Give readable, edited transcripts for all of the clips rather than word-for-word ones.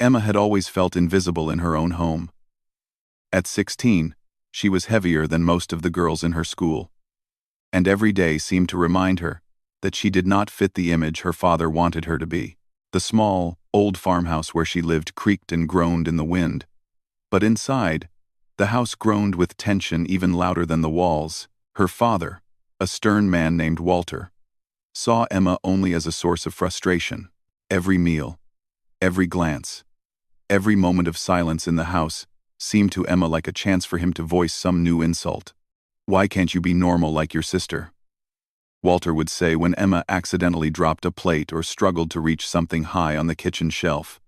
Emma had always felt invisible in her own home. At 16, she was heavier than most of the girls in her school, and every day seemed to remind her that she did not fit the image her father wanted her to be. The small, old farmhouse where she lived creaked and groaned in the wind, but inside, the house groaned with tension even louder than the walls. Her father, a stern man named Walter, saw Emma only as a source of frustration. Every meal, every glance, every moment of silence in the house seemed to Emma like a chance for him to voice some new insult. "Why can't you be normal like your sister?" Walter would say when Emma accidentally dropped a plate or struggled to reach something high on the kitchen shelf.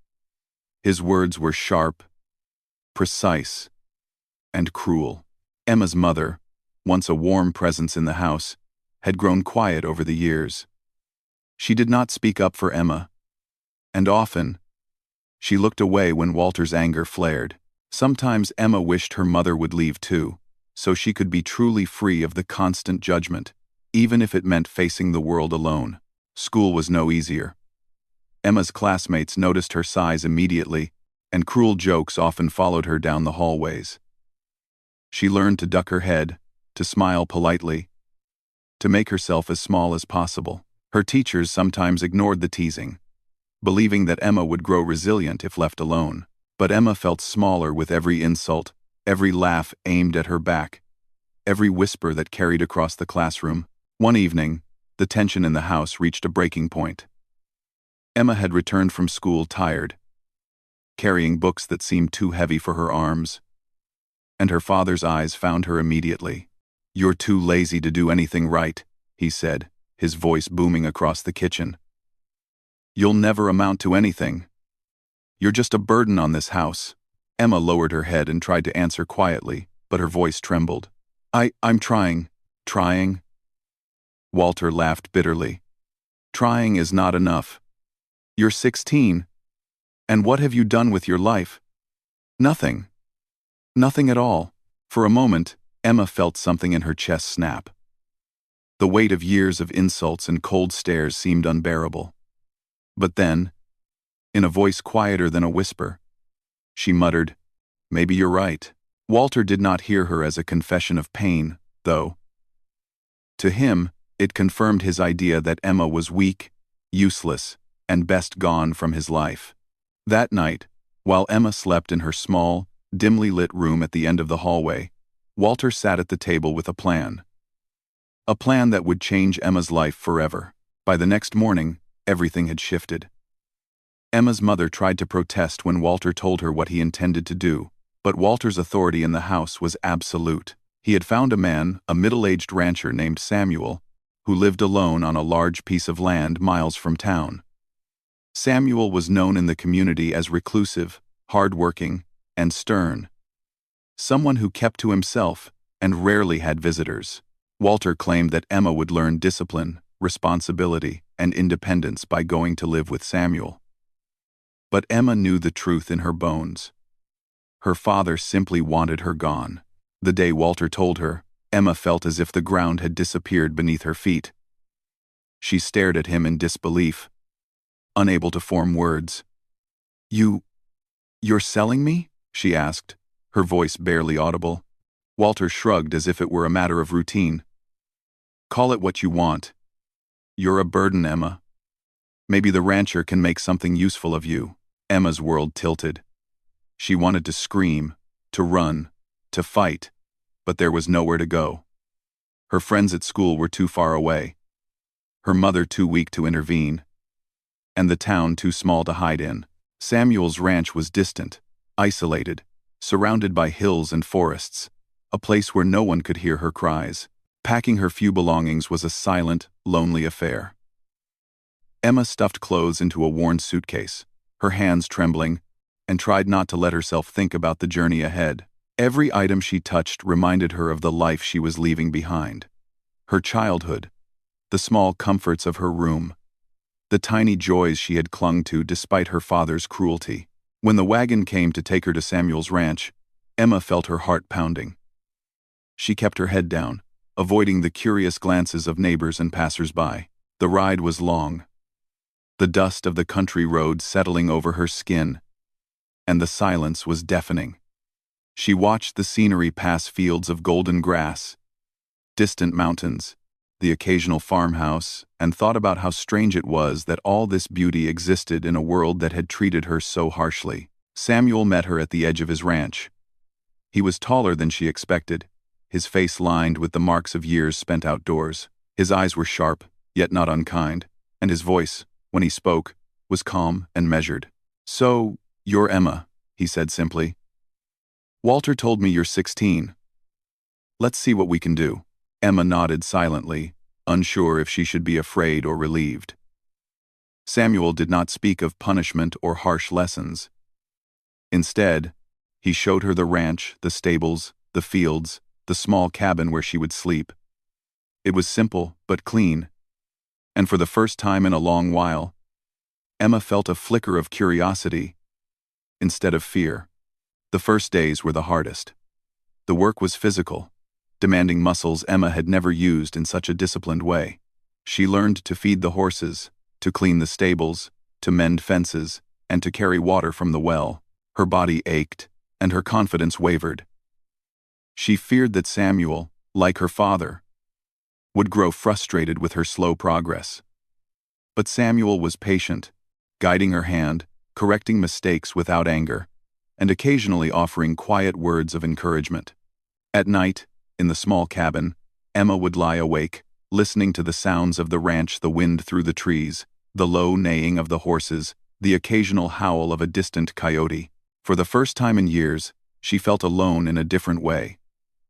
His words were sharp, precise, and cruel. Emma's mother, once a warm presence in the house, had grown quiet over the years. She did not speak up for Emma, and often, she looked away when Walter's anger flared. Sometimes Emma wished her mother would leave too, so she could be truly free of the constant judgment, even if it meant facing the world alone. School was no easier. Emma's classmates noticed her size immediately, and cruel jokes often followed her down the hallways. She learned to duck her head, to smile politely, to make herself as small as possible. Her teachers sometimes ignored the teasing, believing that Emma would grow resilient if left alone. But Emma felt smaller with every insult, every laugh aimed at her back, every whisper that carried across the classroom. One evening, the tension in the house reached a breaking point. Emma had returned from school tired, carrying books that seemed too heavy for her arms, and her father's eyes found her immediately. "You're too lazy to do anything right," he said, his voice booming across the kitchen. "You'll never amount to anything. You're just a burden on this house." Emma lowered her head and tried to answer quietly, but her voice trembled. I'm trying. Walter laughed bitterly. "Trying is not enough. You're 16. And what have you done with your life?" "Nothing. Nothing at all." For a moment, Emma felt something in her chest snap. The weight of years of insults and cold stares seemed unbearable. But then, in a voice quieter than a whisper, she muttered, "Maybe you're right." Walter did not hear her as a confession of pain, though. To him, it confirmed his idea that Emma was weak, useless, and best gone from his life. That night, while Emma slept in her small, dimly lit room at the end of the hallway, Walter sat at the table with a plan. A plan that would change Emma's life forever. By the next morning, everything had shifted. Emma's mother tried to protest when Walter told her what he intended to do, but Walter's authority in the house was absolute. He had found a man, a middle-aged rancher named Samuel, who lived alone on a large piece of land miles from town. Samuel was known in the community as reclusive, hard-working, and stern. Someone who kept to himself and rarely had visitors. Walter claimed that Emma would learn discipline, responsibility, and independence by going to live with Samuel. But Emma knew the truth in her bones. Her father simply wanted her gone. The day Walter told her, Emma felt as if the ground had disappeared beneath her feet. She stared at him in disbelief, unable to form words. You're selling me?" she asked, her voice barely audible. Walter shrugged as if it were a matter of routine. "Call it what you want. You're a burden, Emma. Maybe the rancher can make something useful of you." Emma's world tilted. She wanted to scream, to run, to fight, but there was nowhere to go. Her friends at school were too far away, her mother too weak to intervene, and the town too small to hide in. Samuel's ranch was distant, isolated, surrounded by hills and forests, a place where no one could hear her cries. Packing her few belongings was a silent, lonely affair. Emma stuffed clothes into a worn suitcase, her hands trembling, and tried not to let herself think about the journey ahead. Every item she touched reminded her of the life she was leaving behind. Her childhood, the small comforts of her room, the tiny joys she had clung to despite her father's cruelty. When the wagon came to take her to Samuel's ranch, Emma felt her heart pounding. She kept her head down, avoiding the curious glances of neighbors and passers-by. The ride was long, the dust of the country road settling over her skin, and the silence was deafening. She watched the scenery pass fields of golden grass, distant mountains, the occasional farmhouse, and thought about how strange it was that all this beauty existed in a world that had treated her so harshly. Samuel met her at the edge of his ranch. He was taller than she expected, his face lined with the marks of years spent outdoors. His eyes were sharp, yet not unkind, and his voice, when he spoke, was calm and measured. "So, you're Emma," he said simply. "Walter told me you're 16. Let's see what we can do." Emma nodded silently, unsure if she should be afraid or relieved. Samuel did not speak of punishment or harsh lessons. Instead, he showed her the ranch, the stables, the fields, the small cabin where she would sleep. It was simple but clean, and for the first time in a long while, Emma felt a flicker of curiosity instead of fear. The first days were the hardest. The work was physical, demanding muscles Emma had never used in such a disciplined way. She learned to feed the horses, to clean the stables, to mend fences, and to carry water from the well. Her body ached, and her confidence wavered. She feared that Samuel, like her father, would grow frustrated with her slow progress. But Samuel was patient, guiding her hand, correcting mistakes without anger, and occasionally offering quiet words of encouragement. At night, in the small cabin, Emma would lie awake, listening to the sounds of the ranch, the wind through the trees, the low neighing of the horses, the occasional howl of a distant coyote. For the first time in years, she felt alone in a different way.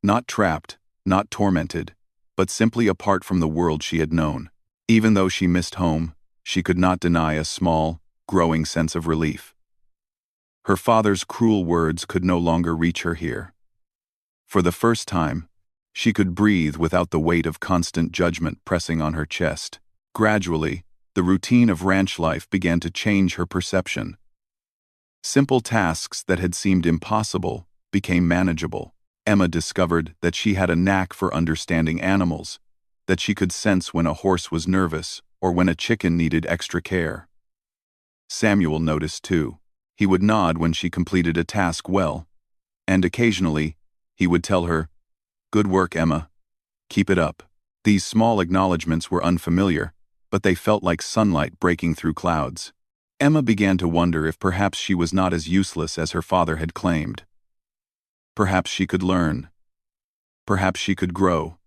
Not trapped, not tormented, but simply apart from the world she had known. Even though she missed home, she could not deny a small, growing sense of relief. Her father's cruel words could no longer reach her here. For the first time, she could breathe without the weight of constant judgment pressing on her chest. Gradually, the routine of ranch life began to change her perception. Simple tasks that had seemed impossible became manageable. Emma discovered that she had a knack for understanding animals, that she could sense when a horse was nervous or when a chicken needed extra care. Samuel noticed too. He would nod when she completed a task well, and occasionally, he would tell her, "Good work, Emma. Keep it up." These small acknowledgments were unfamiliar, but they felt like sunlight breaking through clouds. Emma began to wonder if perhaps she was not as useless as her father had claimed. Perhaps she could learn. Perhaps she could grow.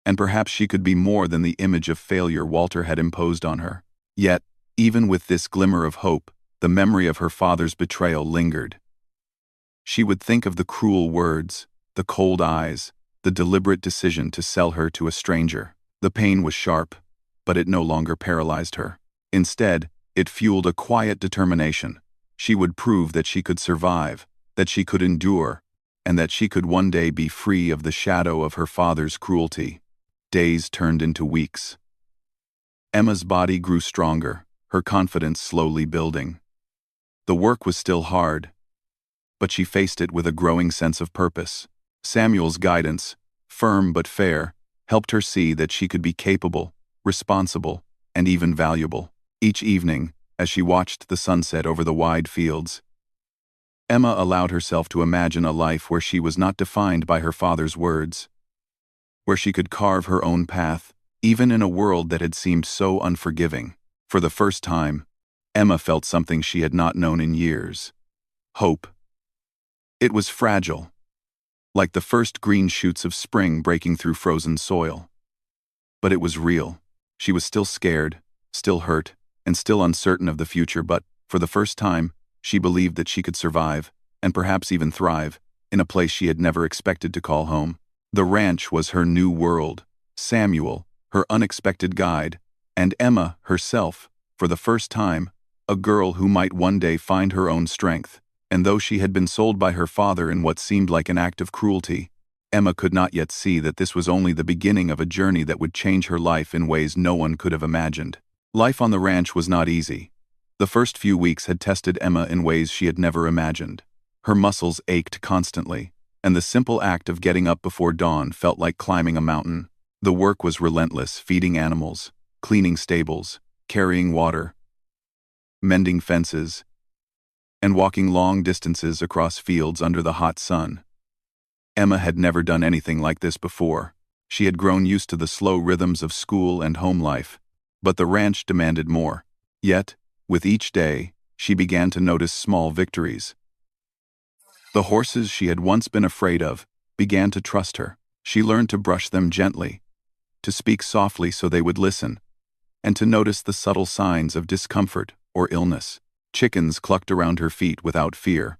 And perhaps she could be more than the image of failure Walter had imposed on her. Yet, even with this glimmer of hope, the memory of her father's betrayal lingered. She would think of the cruel words, the cold eyes, the deliberate decision to sell her to a stranger. The pain was sharp, but it no longer paralyzed her. Instead, it fueled a quiet determination. She would prove that she could survive, that she could endure, and that she could one day be free of the shadow of her father's cruelty. Days turned into weeks. Emma's body grew stronger, her confidence slowly building. The work was still hard, but she faced it with a growing sense of purpose. Samuel's guidance, firm but fair, helped her see that she could be capable, responsible, and even valuable. Each evening, as she watched the sunset over the wide fields, Emma allowed herself to imagine a life where she was not defined by her father's words, where she could carve her own path, even in a world that had seemed so unforgiving. For the first time, Emma felt something she had not known in years: hope. It was fragile, like the first green shoots of spring breaking through frozen soil. But it was real. She was still scared, still hurt, and still uncertain of the future, but, for the first time, she believed that she could survive, and perhaps even thrive, in a place she had never expected to call home. The ranch was her new world, Samuel, her unexpected guide, and Emma, herself, for the first time, a girl who might one day find her own strength. And though she had been sold by her father in what seemed like an act of cruelty, Emma could not yet see that this was only the beginning of a journey that would change her life in ways no one could have imagined. Life on the ranch was not easy. The first few weeks had tested Emma in ways she had never imagined. Her muscles ached constantly, and the simple act of getting up before dawn felt like climbing a mountain. The work was relentless, feeding animals, cleaning stables, carrying water, mending fences, and walking long distances across fields under the hot sun. Emma had never done anything like this before. She had grown used to the slow rhythms of school and home life, but the ranch demanded more. Yet, with each day, she began to notice small victories. The horses she had once been afraid of began to trust her. She learned to brush them gently, to speak softly so they would listen, and to notice the subtle signs of discomfort or illness. Chickens clucked around her feet without fear,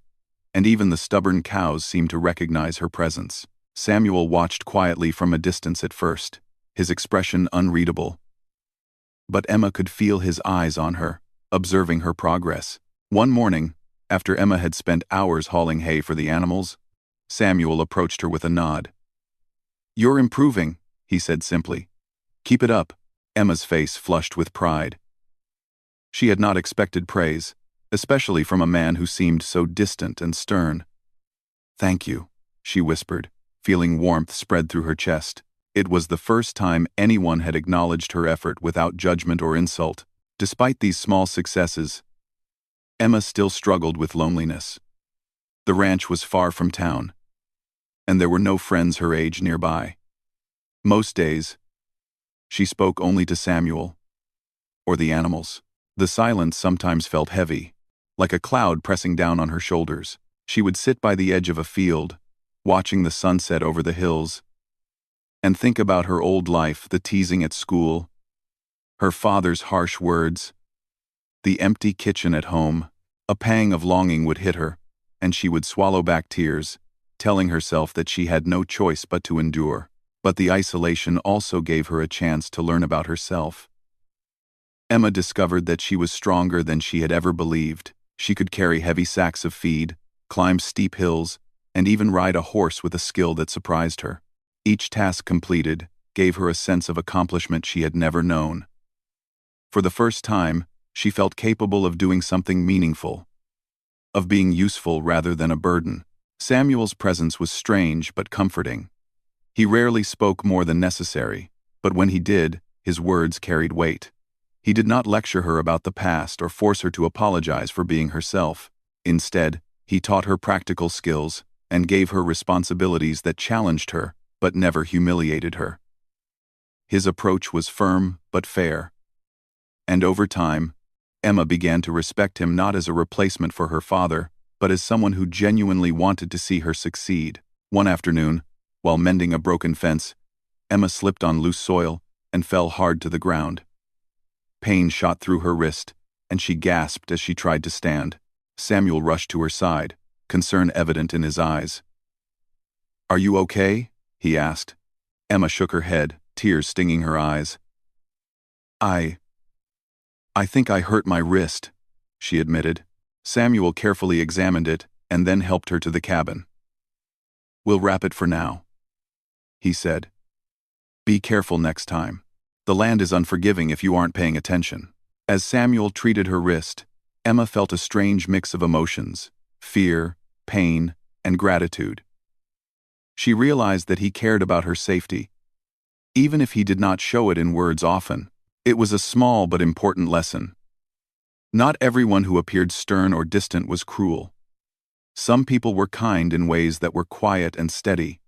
and even the stubborn cows seemed to recognize her presence. Samuel watched quietly from a distance at first, his expression unreadable. But Emma could feel his eyes on her, observing her progress. One morning, after Emma had spent hours hauling hay for the animals, Samuel approached her with a nod. "You're improving," he said simply. "Keep it up." Emma's face flushed with pride. She had not expected praise, especially from a man who seemed so distant and stern. "Thank you," she whispered, feeling warmth spread through her chest. It was the first time anyone had acknowledged her effort without judgment or insult. Despite these small successes, Emma still struggled with loneliness. The ranch was far from town, and there were no friends her age nearby. Most days, she spoke only to Samuel, or the animals. The silence sometimes felt heavy, like a cloud pressing down on her shoulders. She would sit by the edge of a field, watching the sunset over the hills, and think about her old life, the teasing at school, her father's harsh words, the empty kitchen at home. A pang of longing would hit her, and she would swallow back tears, telling herself that she had no choice but to endure. But the isolation also gave her a chance to learn about herself. Emma discovered that she was stronger than she had ever believed. She could carry heavy sacks of feed, climb steep hills, and even ride a horse with a skill that surprised her. Each task completed gave her a sense of accomplishment she had never known. For the first time, she felt capable of doing something meaningful, of being useful rather than a burden. Samuel's presence was strange but comforting. He rarely spoke more than necessary, but when he did, his words carried weight. He did not lecture her about the past or force her to apologize for being herself. Instead, he taught her practical skills and gave her responsibilities that challenged her but never humiliated her. His approach was firm but fair. And over time, Emma began to respect him not as a replacement for her father, but as someone who genuinely wanted to see her succeed. One afternoon, while mending a broken fence, Emma slipped on loose soil and fell hard to the ground. Pain shot through her wrist, and she gasped as she tried to stand. Samuel rushed to her side, concern evident in his eyes. "Are you okay?" he asked. Emma shook her head, tears stinging her eyes. I think I hurt my wrist," she admitted. Samuel carefully examined it and then helped her to the cabin. "We'll wrap it for now," he said. "Be careful next time. The land is unforgiving if you aren't paying attention." As Samuel treated her wrist, Emma felt a strange mix of emotions: fear, pain, and gratitude. She realized that he cared about her safety, even if he did not show it in words often. It was a small but important lesson. Not everyone who appeared stern or distant was cruel. Some people were kind in ways that were quiet and steady,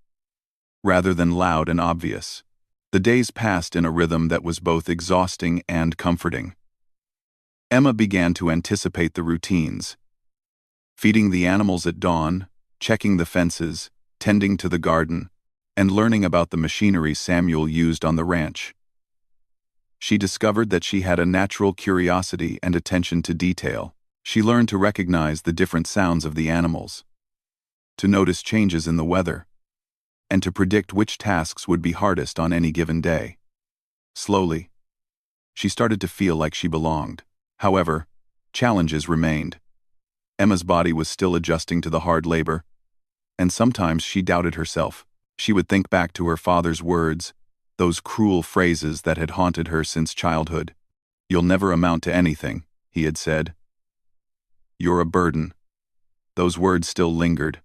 rather than loud and obvious. The days passed in a rhythm that was both exhausting and comforting. Emma began to anticipate the routines: feeding the animals at dawn, checking the fences, tending to the garden, and learning about the machinery Samuel used on the ranch. She discovered that she had a natural curiosity and attention to detail. She learned to recognize the different sounds of the animals, to notice changes in the weather, and to predict which tasks would be hardest on any given day. Slowly, she started to feel like she belonged. However, challenges remained. Emma's body was still adjusting to the hard labor, and sometimes she doubted herself. She would think back to her father's words, those cruel phrases that had haunted her since childhood. "You'll never amount to anything," he had said. "You're a burden." Those words still lingered,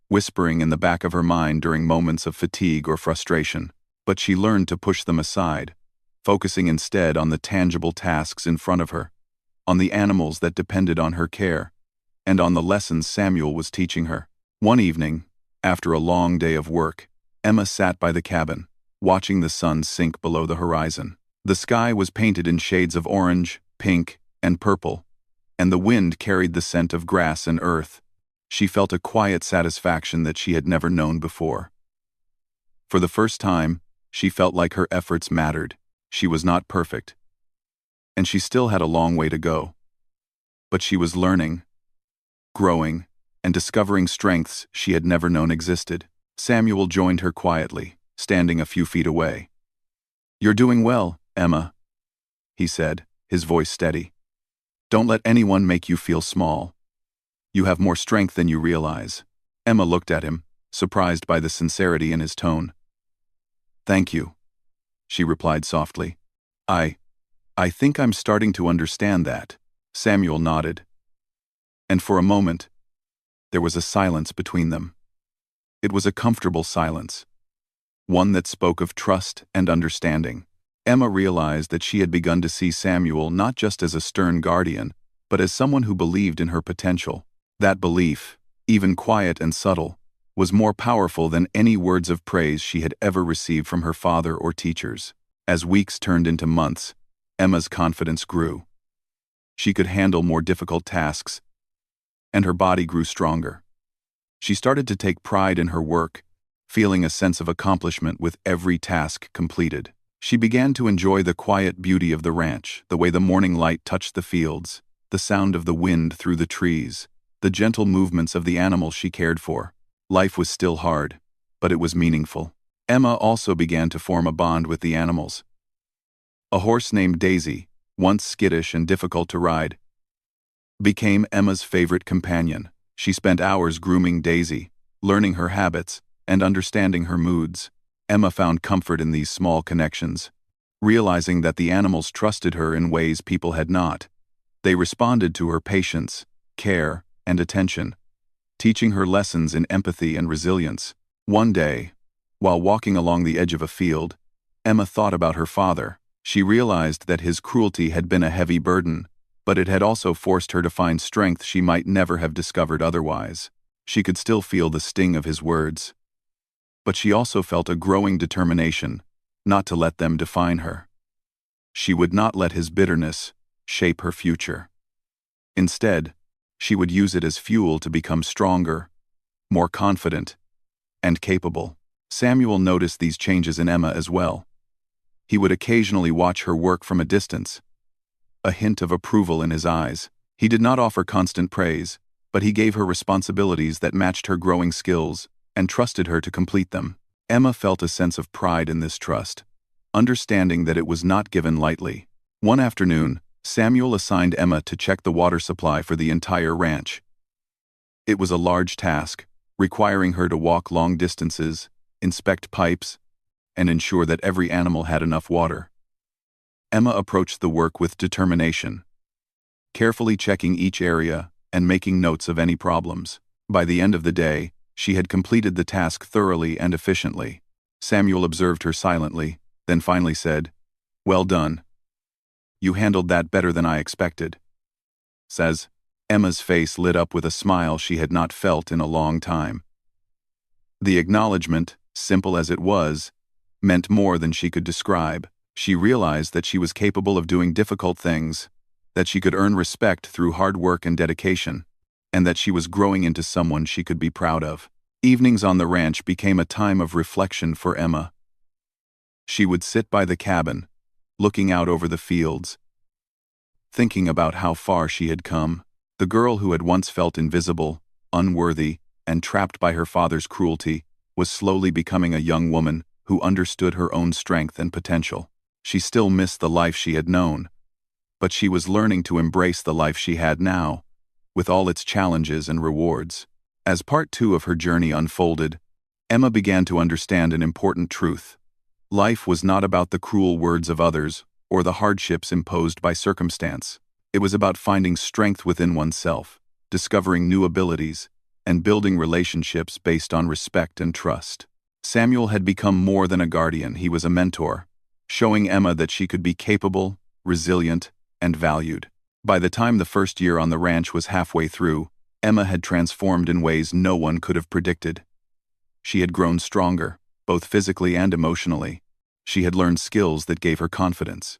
whispering in the back of her mind during moments of fatigue or frustration. But she learned to push them aside, focusing instead on the tangible tasks in front of her, on the animals that depended on her care, and on the lessons Samuel was teaching her. One evening, after a long day of work, Emma sat by the cabin, watching the sun sink below the horizon. The sky was painted in shades of orange, pink, and purple, and the wind carried the scent of grass and earth. She felt a quiet satisfaction that she had never known before. For the first time, she felt like her efforts mattered. She was not perfect, and she still had a long way to go. But she was learning, growing, and discovering strengths she had never known existed. Samuel joined her quietly, standing a few feet away. "You're doing well, Emma," he said, his voice steady. "Don't let anyone make you feel small. You have more strength than you realize." Emma looked at him, surprised by the sincerity in his tone. "Thank you," she replied softly. I think I'm starting to understand that." Samuel nodded. And for a moment, there was a silence between them. It was a comfortable silence, one that spoke of trust and understanding. Emma realized that she had begun to see Samuel not just as a stern guardian, but as someone who believed in her potential. That belief, even quiet and subtle, was more powerful than any words of praise she had ever received from her father or teachers. As weeks turned into months, Emma's confidence grew. She could handle more difficult tasks, and her body grew stronger. She started to take pride in her work, feeling a sense of accomplishment with every task completed. She began to enjoy the quiet beauty of the ranch, the way the morning light touched the fields, the sound of the wind through the trees, the gentle movements of the animals she cared for. Life was still hard, but it was meaningful. Emma also began to form a bond with the animals. A horse named Daisy, once skittish and difficult to ride, became Emma's favorite companion. She spent hours grooming Daisy, learning her habits, and understanding her moods. Emma found comfort in these small connections, realizing that the animals trusted her in ways people had not. They responded to her patience, care, and attention, teaching her lessons in empathy and resilience. One day, while walking along the edge of a field, Emma thought about her father. She realized that his cruelty had been a heavy burden, but it had also forced her to find strength she might never have discovered otherwise. She could still feel the sting of his words, but she also felt a growing determination not to let them define her. She would not let his bitterness shape her future. Instead, she would use it as fuel to become stronger, more confident, and capable. Samuel noticed these changes in Emma as well. He would occasionally watch her work from a distance, a hint of approval in his eyes. He did not offer constant praise, but he gave her responsibilities that matched her growing skills and trusted her to complete them. Emma felt a sense of pride in this trust, understanding that it was not given lightly. One afternoon, Samuel assigned Emma to check the water supply for the entire ranch. It was a large task, requiring her to walk long distances, inspect pipes, and ensure that every animal had enough water. Emma approached the work with determination, carefully checking each area and making notes of any problems. By the end of the day, she had completed the task thoroughly and efficiently. Samuel observed her silently, then finally said, "Well done. You handled that better than I expected." Says, Emma's face lit up with a smile she had not felt in a long time. The acknowledgement, simple as it was, meant more than she could describe. She realized that she was capable of doing difficult things, that she could earn respect through hard work and dedication, and that she was growing into someone she could be proud of. Evenings on the ranch became a time of reflection for Emma. She would sit by the cabin, looking out over the fields, thinking about how far she had come. The girl who had once felt invisible, unworthy, and trapped by her father's cruelty was slowly becoming a young woman who understood her own strength and potential. She still missed the life she had known, but she was learning to embrace the life she had now, with all its challenges and rewards. As part 2 of her journey unfolded, Emma began to understand an important truth. Life was not about the cruel words of others or the hardships imposed by circumstance. It was about finding strength within oneself, discovering new abilities, and building relationships based on respect and trust. Samuel had become more than a guardian, he was a mentor, showing Emma that she could be capable, resilient, and valued. By the time the first year on the ranch was halfway through, Emma had transformed in ways no one could have predicted. She had grown stronger, both physically and emotionally. She had learned skills that gave her confidence.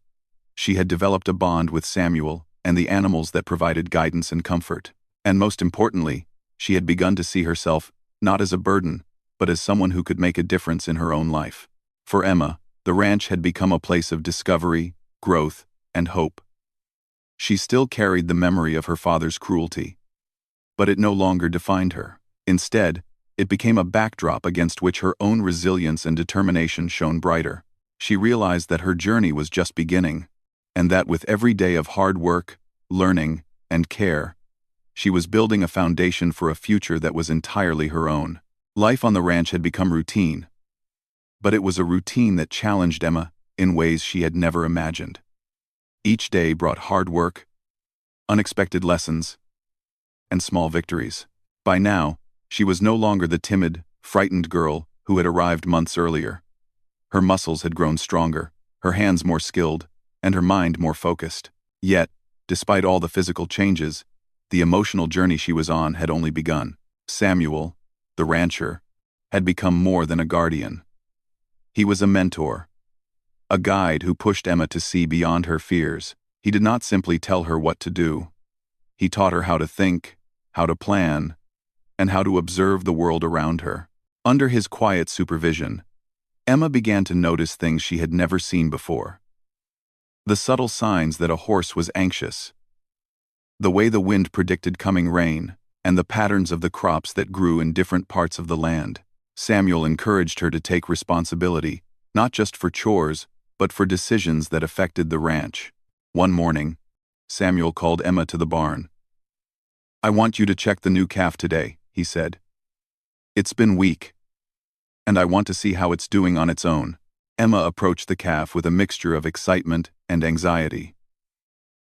She had developed a bond with Samuel and the animals that provided guidance and comfort. And most importantly, she had begun to see herself not as a burden, but as someone who could make a difference in her own life. For Emma, the ranch had become a place of discovery, growth, and hope. She still carried the memory of her father's cruelty, but it no longer defined her. Instead, it became a backdrop against which her own resilience and determination shone brighter. She realized that her journey was just beginning, and that with every day of hard work, learning, and care, she was building a foundation for a future that was entirely her own. Life on the ranch had become routine, but it was a routine that challenged Emma in ways she had never imagined. Each day brought hard work, unexpected lessons, and small victories. By now, she was no longer the timid, frightened girl who had arrived months earlier. Her muscles had grown stronger, her hands more skilled, and her mind more focused. Yet, despite all the physical changes, the emotional journey she was on had only begun. Samuel, the rancher, had become more than a guardian. He was a mentor, a guide who pushed Emma to see beyond her fears. He did not simply tell her what to do. He taught her how to think, how to plan, and how to observe the world around her. Under his quiet supervision, Emma began to notice things she had never seen before. The subtle signs that a horse was anxious, the way the wind predicted coming rain, and the patterns of the crops that grew in different parts of the land. Samuel encouraged her to take responsibility, not just for chores, but for decisions that affected the ranch. One morning, Samuel called Emma to the barn. "I want you to check the new calf today," he said. "It's been weak, and I want to see how it's doing on its own." Emma approached the calf with a mixture of excitement and anxiety.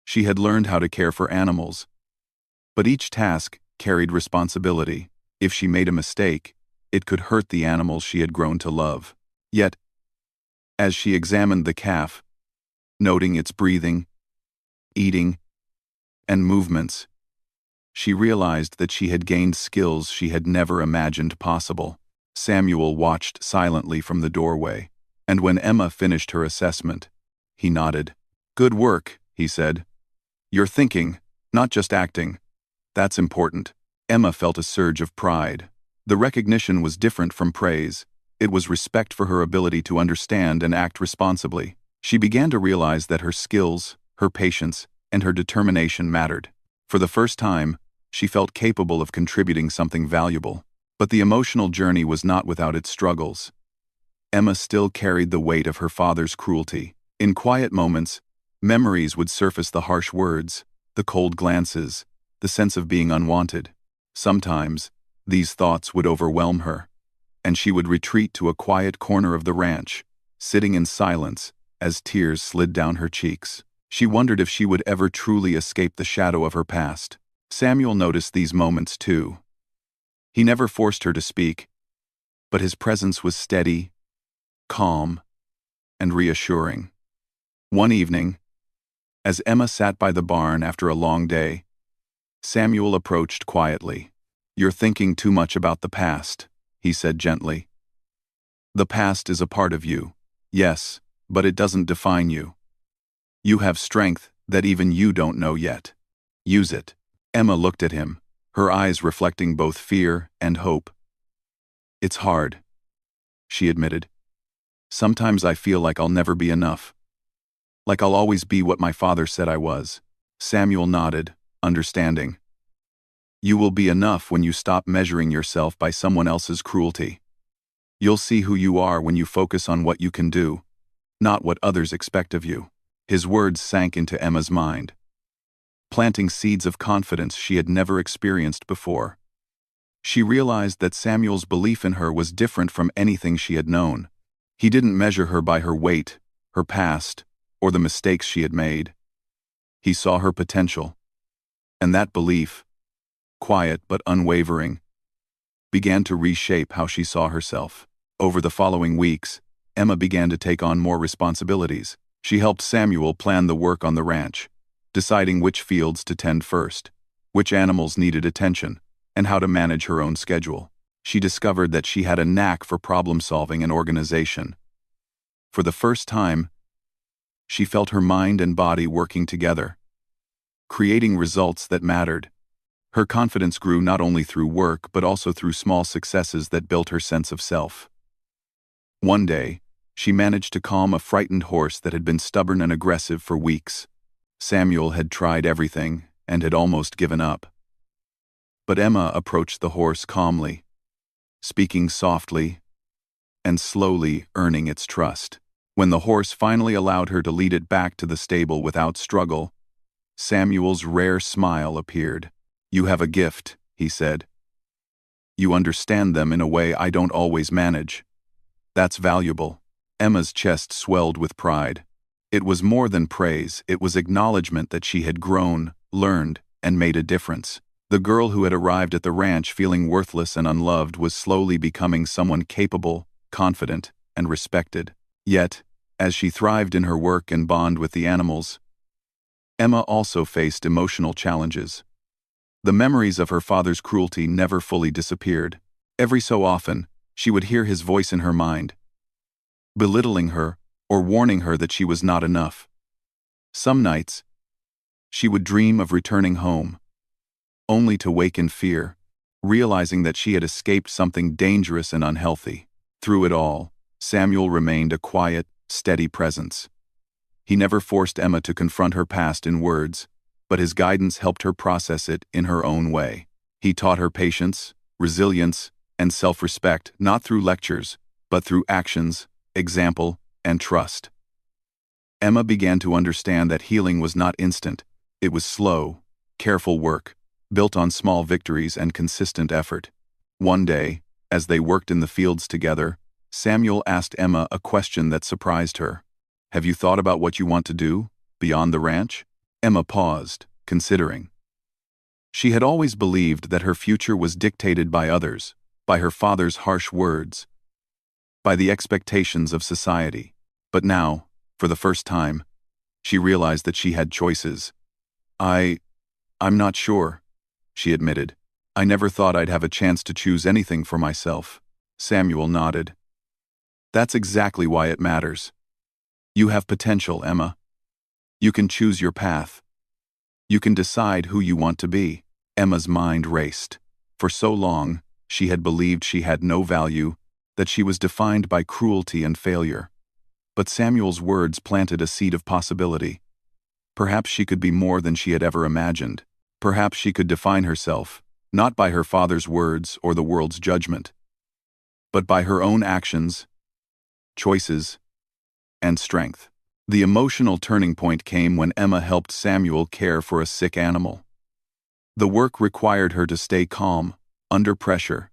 She had learned how to care for animals, but each task carried responsibility. If she made a mistake, it could hurt the animals she had grown to love. Yet, as she examined the calf, noting its breathing, eating, and movements, she realized that she had gained skills she had never imagined possible. Samuel watched silently from the doorway, and when Emma finished her assessment, he nodded. "Good work," he said. "You're thinking, not just acting. That's important." Emma felt a surge of pride. The recognition was different from praise. It was respect for her ability to understand and act responsibly. She began to realize that her skills, her patience, and her determination mattered. For the first time, she felt capable of contributing something valuable. But the emotional journey was not without its struggles. Emma still carried the weight of her father's cruelty. In quiet moments, memories would surface: the harsh words, the cold glances, the sense of being unwanted. Sometimes, these thoughts would overwhelm her, and she would retreat to a quiet corner of the ranch, sitting in silence as tears slid down her cheeks. She wondered if she would ever truly escape the shadow of her past. Samuel noticed these moments too. He never forced her to speak, but his presence was steady, calm, and reassuring. One evening, as Emma sat by the barn after a long day, Samuel approached quietly. "You're thinking too much about the past," he said gently. "The past is a part of you, yes, but it doesn't define you. You have strength that even you don't know yet. Use it." Emma looked at him, her eyes reflecting both fear and hope. "It's hard," she admitted. "Sometimes I feel like I'll never be enough. Like I'll always be what my father said I was." Samuel nodded, understanding. "You will be enough when you stop measuring yourself by someone else's cruelty. You'll see who you are when you focus on what you can do, not what others expect of you." His words sank into Emma's mind, planting seeds of confidence she had never experienced before. She realized that Samuel's belief in her was different from anything she had known. He didn't measure her by her weight, her past, or the mistakes she had made. He saw her potential, and that belief, quiet but unwavering, began to reshape how she saw herself. Over the following weeks, Emma began to take on more responsibilities. She helped Samuel plan the work on the ranch, deciding which fields to tend first, which animals needed attention, and how to manage her own schedule. She discovered that she had a knack for problem-solving and organization. For the first time, she felt her mind and body working together, creating results that mattered. Her confidence grew not only through work but also through small successes that built her sense of self. One day, she managed to calm a frightened horse that had been stubborn and aggressive for weeks. Samuel had tried everything and had almost given up. But Emma approached the horse calmly, speaking softly and slowly earning its trust. When the horse finally allowed her to lead it back to the stable without struggle, Samuel's rare smile appeared. "You have a gift," he said. "You understand them in a way I don't always manage. That's valuable." Emma's chest swelled with pride. It was more than praise, it was acknowledgement that she had grown, learned, and made a difference. The girl who had arrived at the ranch feeling worthless and unloved was slowly becoming someone capable, confident, and respected. Yet, as she thrived in her work and bond with the animals, Emma also faced emotional challenges. The memories of her father's cruelty never fully disappeared. Every so often, she would hear his voice in her mind, belittling her or warning her that she was not enough. Some nights, she would dream of returning home, only to wake in fear, realizing that she had escaped something dangerous and unhealthy. Through it all, Samuel remained a quiet, steady presence. He never forced Emma to confront her past in words, but his guidance helped her process it in her own way. He taught her patience, resilience, and self-respect not through lectures, but through actions, example, and trust. Emma began to understand that healing was not instant. It was slow, careful work, built on small victories and consistent effort. One day, as they worked in the fields together, Samuel asked Emma a question that surprised her. "Have you thought about what you want to do, beyond the ranch?" Emma paused, considering. She had always believed that her future was dictated by others, by her father's harsh words, by the expectations of society. But now, for the first time, she realized that she had choices. I'm not sure," she admitted. "I never thought I'd have a chance to choose anything for myself." Samuel nodded. "That's exactly why it matters. You have potential, Emma. You can choose your path. You can decide who you want to be." Emma's mind raced. For so long, she had believed she had no value, that she was defined by cruelty and failure. But Samuel's words planted a seed of possibility. Perhaps she could be more than she had ever imagined. Perhaps she could define herself, not by her father's words or the world's judgment, but by her own actions, choices, and strength. The emotional turning point came when Emma helped Samuel care for a sick animal. The work required her to stay calm, under pressure,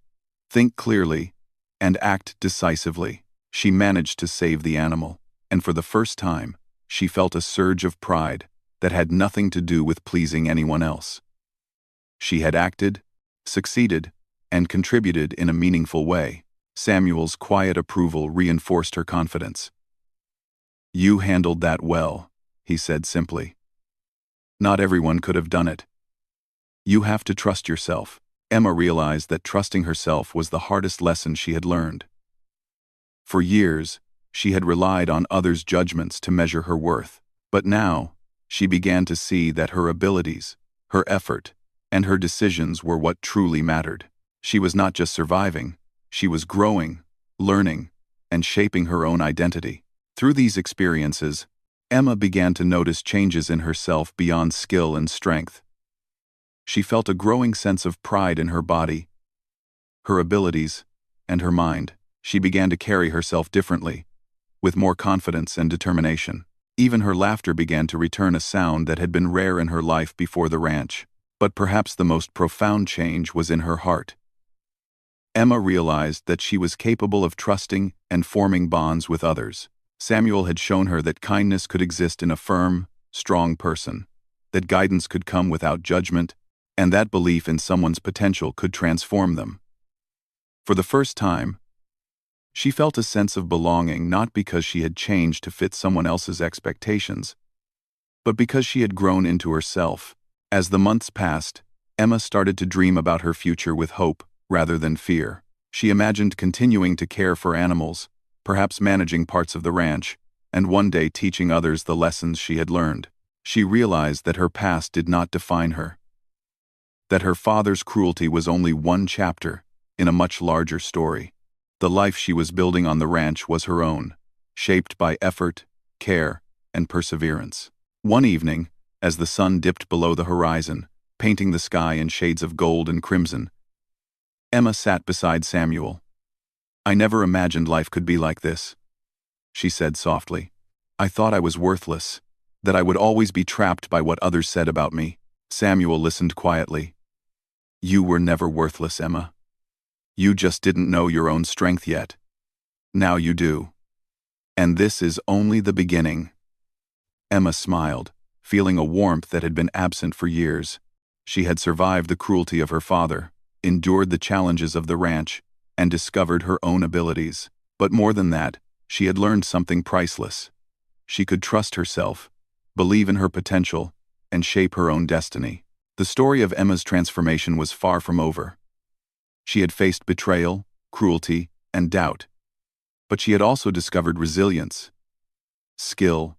think clearly, and act decisively. She managed to save the animal, and for the first time, she felt a surge of pride that had nothing to do with pleasing anyone else. She had acted, succeeded, and contributed in a meaningful way. Samuel's quiet approval reinforced her confidence. "You handled that well," he said simply. "Not everyone could have done it. You have to trust yourself." Emma realized that trusting herself was the hardest lesson she had learned. For years, she had relied on others' judgments to measure her worth. But now, she began to see that her abilities, her effort, and her decisions were what truly mattered. She was not just surviving, she was growing, learning, and shaping her own identity. Through these experiences, Emma began to notice changes in herself beyond skill and strength. She felt a growing sense of pride in her body, her abilities, and her mind. She began to carry herself differently, with more confidence and determination. Even her laughter began to return, a sound that had been rare in her life before the ranch. But perhaps the most profound change was in her heart. Emma realized that she was capable of trusting and forming bonds with others. Samuel had shown her that kindness could exist in a firm, strong person, that guidance could come without judgment, and that belief in someone's potential could transform them. For the first time, she felt a sense of belonging, not because she had changed to fit someone else's expectations, but because she had grown into herself. As the months passed, Emma started to dream about her future with hope rather than fear. She imagined continuing to care for animals, perhaps managing parts of the ranch, and one day teaching others the lessons she had learned. She realized that her past did not define her, that her father's cruelty was only one chapter in a much larger story. The life she was building on the ranch was her own, shaped by effort, care, and perseverance. One evening, as the sun dipped below the horizon, painting the sky in shades of gold and crimson, Emma sat beside Samuel. "I never imagined life could be like this," she said softly. "I thought I was worthless, that I would always be trapped by what others said about me." Samuel listened quietly. "You were never worthless, Emma. You just didn't know your own strength yet. Now you do. And this is only the beginning." Emma smiled, feeling a warmth that had been absent for years. She had survived the cruelty of her father, endured the challenges of the ranch, and discovered her own abilities. But more than that, she had learned something priceless. She could trust herself, believe in her potential, and shape her own destiny. The story of Emma's transformation was far from over. She had faced betrayal, cruelty, and doubt. But she had also discovered resilience, skill,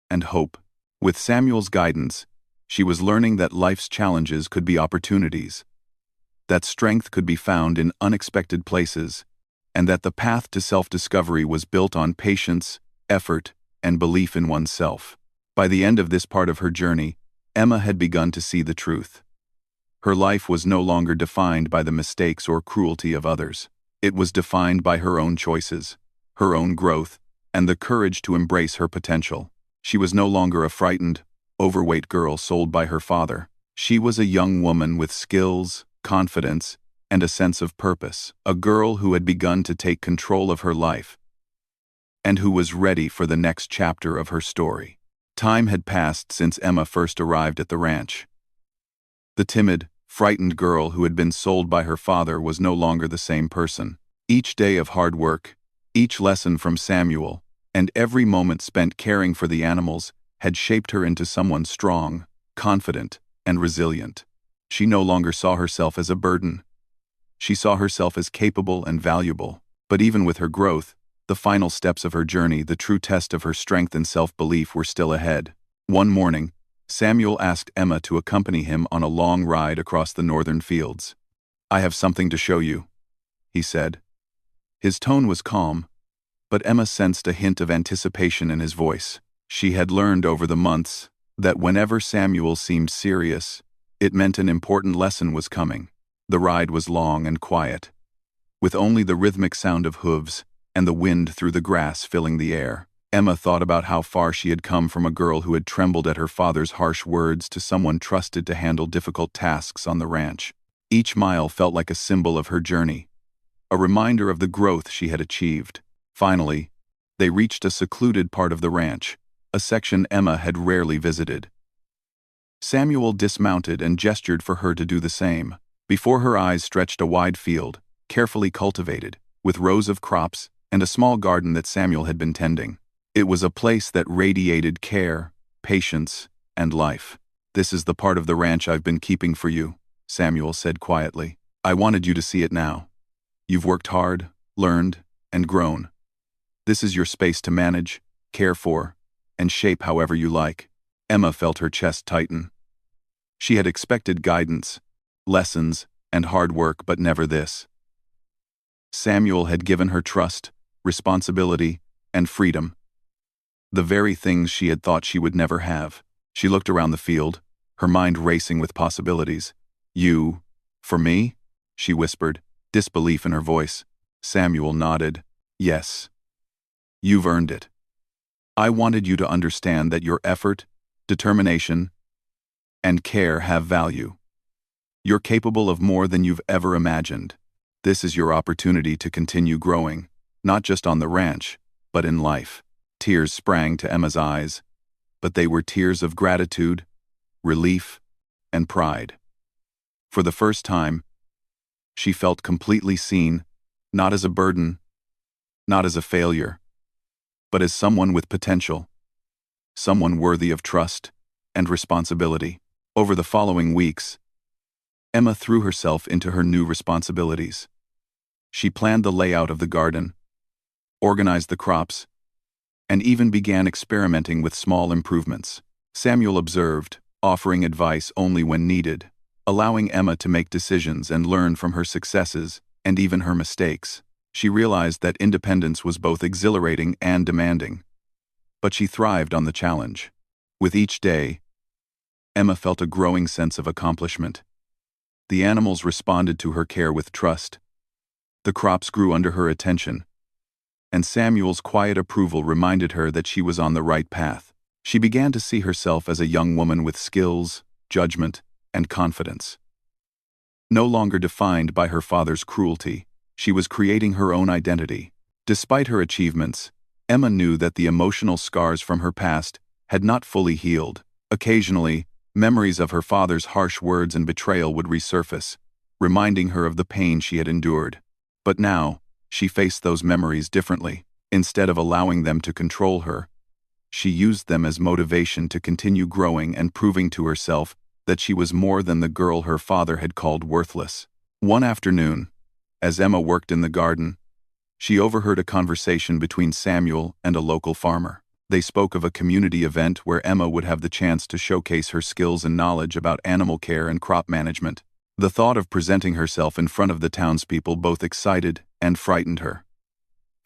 and hope. With Samuel's guidance, she was learning that life's challenges could be opportunities, that strength could be found in unexpected places, and that the path to self-discovery was built on patience, effort, and belief in oneself. By the end of this part of her journey, Emma had begun to see the truth. Her life was no longer defined by the mistakes or cruelty of others. It was defined by her own choices, her own growth, and the courage to embrace her potential. She was no longer a frightened, overweight girl sold by her father. She was a young woman with skills, confidence, and a sense of purpose, a girl who had begun to take control of her life, and who was ready for the next chapter of her story. Time had passed since Emma first arrived at the ranch. The timid, frightened girl who had been sold by her father was no longer the same person. Each day of hard work, each lesson from Samuel, and every moment spent caring for the animals had shaped her into someone strong, confident, and resilient. She no longer saw herself as a burden. She saw herself as capable and valuable. But even with her growth, the final steps of her journey, the true test of her strength and self-belief, were still ahead. One morning, Samuel asked Emma to accompany him on a long ride across the northern fields. "I have something to show you," he said. His tone was calm, but Emma sensed a hint of anticipation in his voice. She had learned over the months that whenever Samuel seemed serious, it meant an important lesson was coming. The ride was long and quiet, with only the rhythmic sound of hooves and the wind through the grass filling the air. Emma thought about how far she had come from a girl who had trembled at her father's harsh words to someone trusted to handle difficult tasks on the ranch. Each mile felt like a symbol of her journey, a reminder of the growth she had achieved. Finally, they reached a secluded part of the ranch, a section Emma had rarely visited. Samuel dismounted and gestured for her to do the same. Before her eyes stretched a wide field, carefully cultivated, with rows of crops and a small garden that Samuel had been tending. It was a place that radiated care, patience, and life. "This is the part of the ranch I've been keeping for you," Samuel said quietly. "I wanted you to see it now. You've worked hard, learned, and grown. This is your space to manage, care for, and shape however you like." Emma felt her chest tighten. She had expected guidance, lessons, and hard work, but never this. Samuel had given her trust, responsibility, and freedom. The very things she had thought she would never have. She looked around the field, her mind racing with possibilities. "You, for me?" she whispered, disbelief in her voice. Samuel nodded. "Yes. You've earned it. I wanted you to understand that your effort, determination, and care have value. You're capable of more than you've ever imagined. This is your opportunity to continue growing, not just on the ranch, but in life." Tears sprang to Emma's eyes, but they were tears of gratitude, relief, and pride. For the first time, she felt completely seen, not as a burden, not as a failure, but as someone with potential, someone worthy of trust and responsibility. Over the following weeks, Emma threw herself into her new responsibilities. She planned the layout of the garden, organized the crops, and even began experimenting with small improvements. Samuel observed, offering advice only when needed, allowing Emma to make decisions and learn from her successes and even her mistakes. She realized that independence was both exhilarating and demanding, but she thrived on the challenge. With each day, Emma felt a growing sense of accomplishment. The animals responded to her care with trust. The crops grew under her attention, and Samuel's quiet approval reminded her that she was on the right path. She began to see herself as a young woman with skills, judgment, and confidence. No longer defined by her father's cruelty, she was creating her own identity. Despite her achievements, Emma knew that the emotional scars from her past had not fully healed. Occasionally, memories of her father's harsh words and betrayal would resurface, reminding her of the pain she had endured. But now, she faced those memories differently. Instead of allowing them to control her, she used them as motivation to continue growing and proving to herself that she was more than the girl her father had called worthless. One afternoon, as Emma worked in the garden, she overheard a conversation between Samuel and a local farmer. They spoke of a community event where Emma would have the chance to showcase her skills and knowledge about animal care and crop management. The thought of presenting herself in front of the townspeople both excited and frightened her.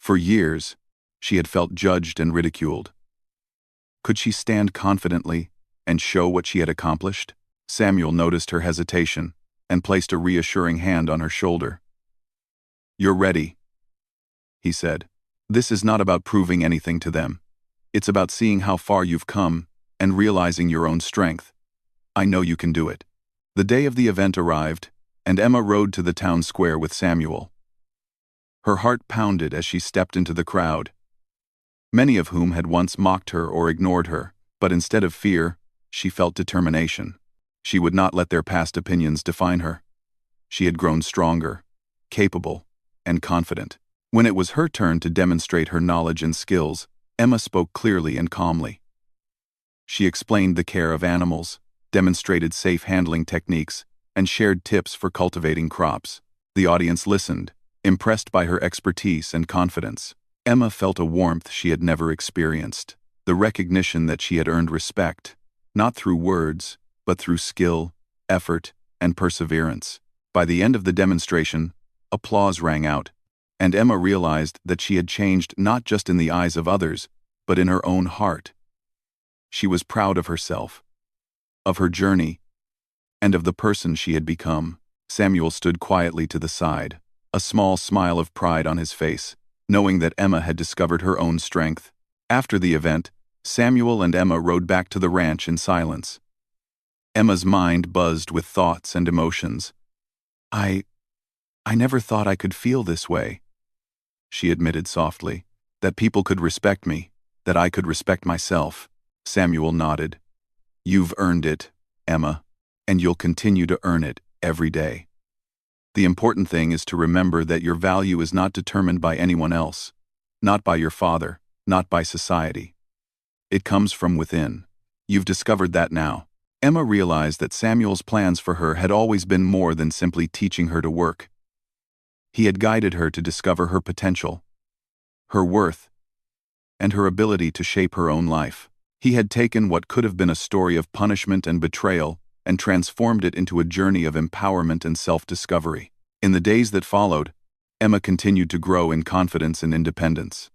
For years, she had felt judged and ridiculed. Could she stand confidently and show what she had accomplished? Samuel noticed her hesitation and placed a reassuring hand on her shoulder. "You're ready," he said. "This is not about proving anything to them. It's about seeing how far you've come and realizing your own strength. I know you can do it." The day of the event arrived, and Emma rode to the town square with Samuel. Her heart pounded as she stepped into the crowd, many of whom had once mocked her or ignored her, but instead of fear, she felt determination. She would not let their past opinions define her. She had grown stronger, capable, and confident. When it was her turn to demonstrate her knowledge and skills, Emma spoke clearly and calmly. She explained the care of animals, demonstrated safe handling techniques, and shared tips for cultivating crops. The audience listened, impressed by her expertise and confidence. Emma felt a warmth she had never experienced, the recognition that she had earned respect, not through words, but through skill, effort, and perseverance. By the end of the demonstration, applause rang out, and Emma realized that she had changed not just in the eyes of others, but in her own heart. She was proud of herself, of her journey, and of the person she had become. Samuel stood quietly to the side, a small smile of pride on his face, knowing that Emma had discovered her own strength. After the event, Samuel and Emma rode back to the ranch in silence. Emma's mind buzzed with thoughts and emotions. I never thought I could feel this way," she admitted softly. "That people could respect me, that I could respect myself." Samuel nodded. "You've earned it, Emma, and you'll continue to earn it every day. The important thing is to remember that your value is not determined by anyone else, not by your father, not by society. It comes from within. You've discovered that now." Emma realized that Samuel's plans for her had always been more than simply teaching her to work. He had guided her to discover her potential, her worth, and her ability to shape her own life. He had taken what could have been a story of punishment and betrayal and transformed it into a journey of empowerment and self-discovery. In the days that followed, Emma continued to grow in confidence and independence.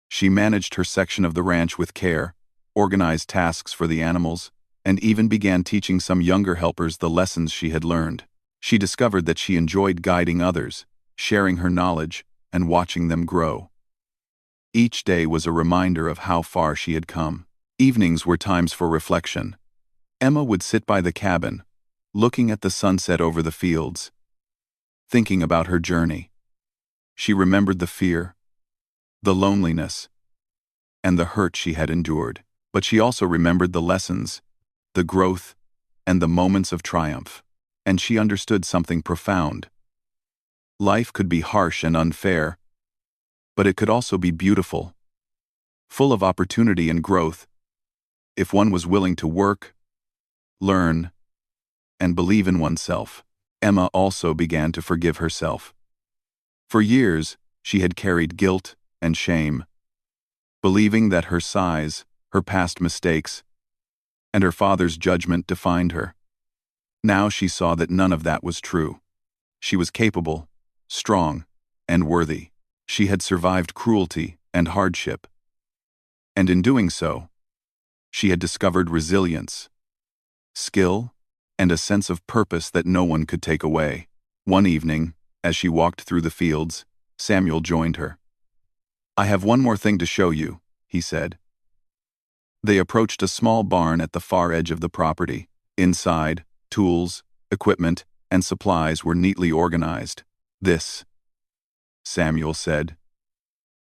She managed her section of the ranch with care, organized tasks for the animals, and even began teaching some younger helpers the lessons she had learned. She discovered that she enjoyed guiding others, sharing her knowledge, and watching them grow. Each day was a reminder of how far she had come. Evenings were times for reflection. Emma would sit by the cabin, looking at the sunset over the fields, thinking about her journey. She remembered the fear, the loneliness, and the hurt she had endured, but she also remembered the lessons, the growth, and the moments of triumph. And she understood something profound. Life could be harsh and unfair, but it could also be beautiful, full of opportunity and growth, if one was willing to work, learn, and believe in oneself. Emma also began to forgive herself. For years, she had carried guilt and shame, believing that her size, her past mistakes, and her father's judgment defined her. Now she saw that none of that was true. She was capable, strong, and worthy. She had survived cruelty and hardship. And in doing so, she had discovered resilience, skill, and a sense of purpose that no one could take away. One evening, as she walked through the fields, Samuel joined her. "I have one more thing to show you," he said. They approached a small barn at the far edge of the property. Inside, tools, equipment, and supplies were neatly organized. "This," Samuel said,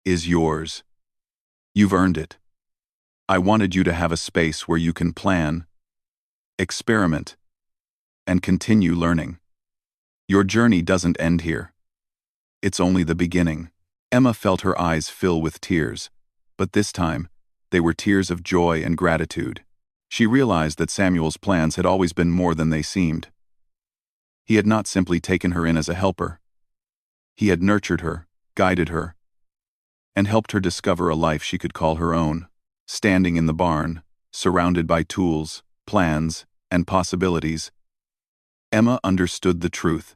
"is yours. You've earned it. I wanted you to have a space where you can plan, experiment, and continue learning. Your journey doesn't end here. It's only the beginning." Emma felt her eyes fill with tears, but this time, they were tears of joy and gratitude. She realized that Samuel's plans had always been more than they seemed. He had not simply taken her in as a helper. He had nurtured her, guided her, and helped her discover a life she could call her own. Standing in the barn, surrounded by tools, plans, and possibilities, Emma understood the truth.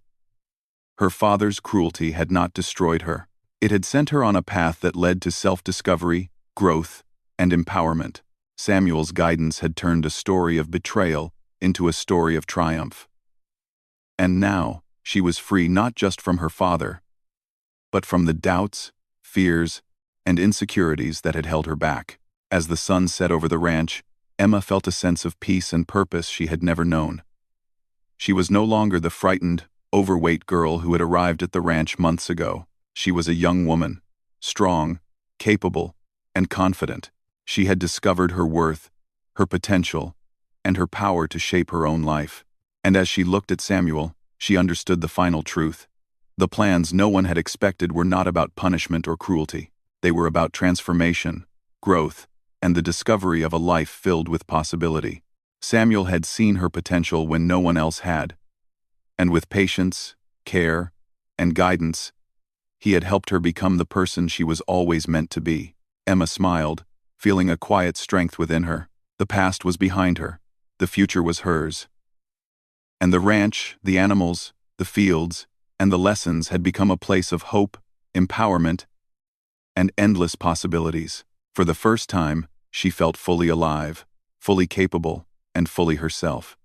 Her father's cruelty had not destroyed her. It had sent her on a path that led to self-discovery, growth, and empowerment. Samuel's guidance had turned a story of betrayal into a story of triumph. And now, she was free not just from her father, but from the doubts, fears, and insecurities that had held her back. As the sun set over the ranch, Emma felt a sense of peace and purpose she had never known. She was no longer the frightened, overweight girl who had arrived at the ranch months ago. She was a young woman, strong, capable, and confident. She had discovered her worth, her potential, and her power to shape her own life. And as she looked at Samuel, she understood the final truth. The plans no one had expected were not about punishment or cruelty. They were about transformation, growth, and the discovery of a life filled with possibility. Samuel had seen her potential when no one else had, and with patience, care, and guidance, he had helped her become the person she was always meant to be. Emma smiled, feeling a quiet strength within her. The past was behind her. The future was hers. And the ranch, the animals, the fields, and the lessons had become a place of hope, empowerment, and endless possibilities. For the first time, she felt fully alive, fully capable, and fully herself.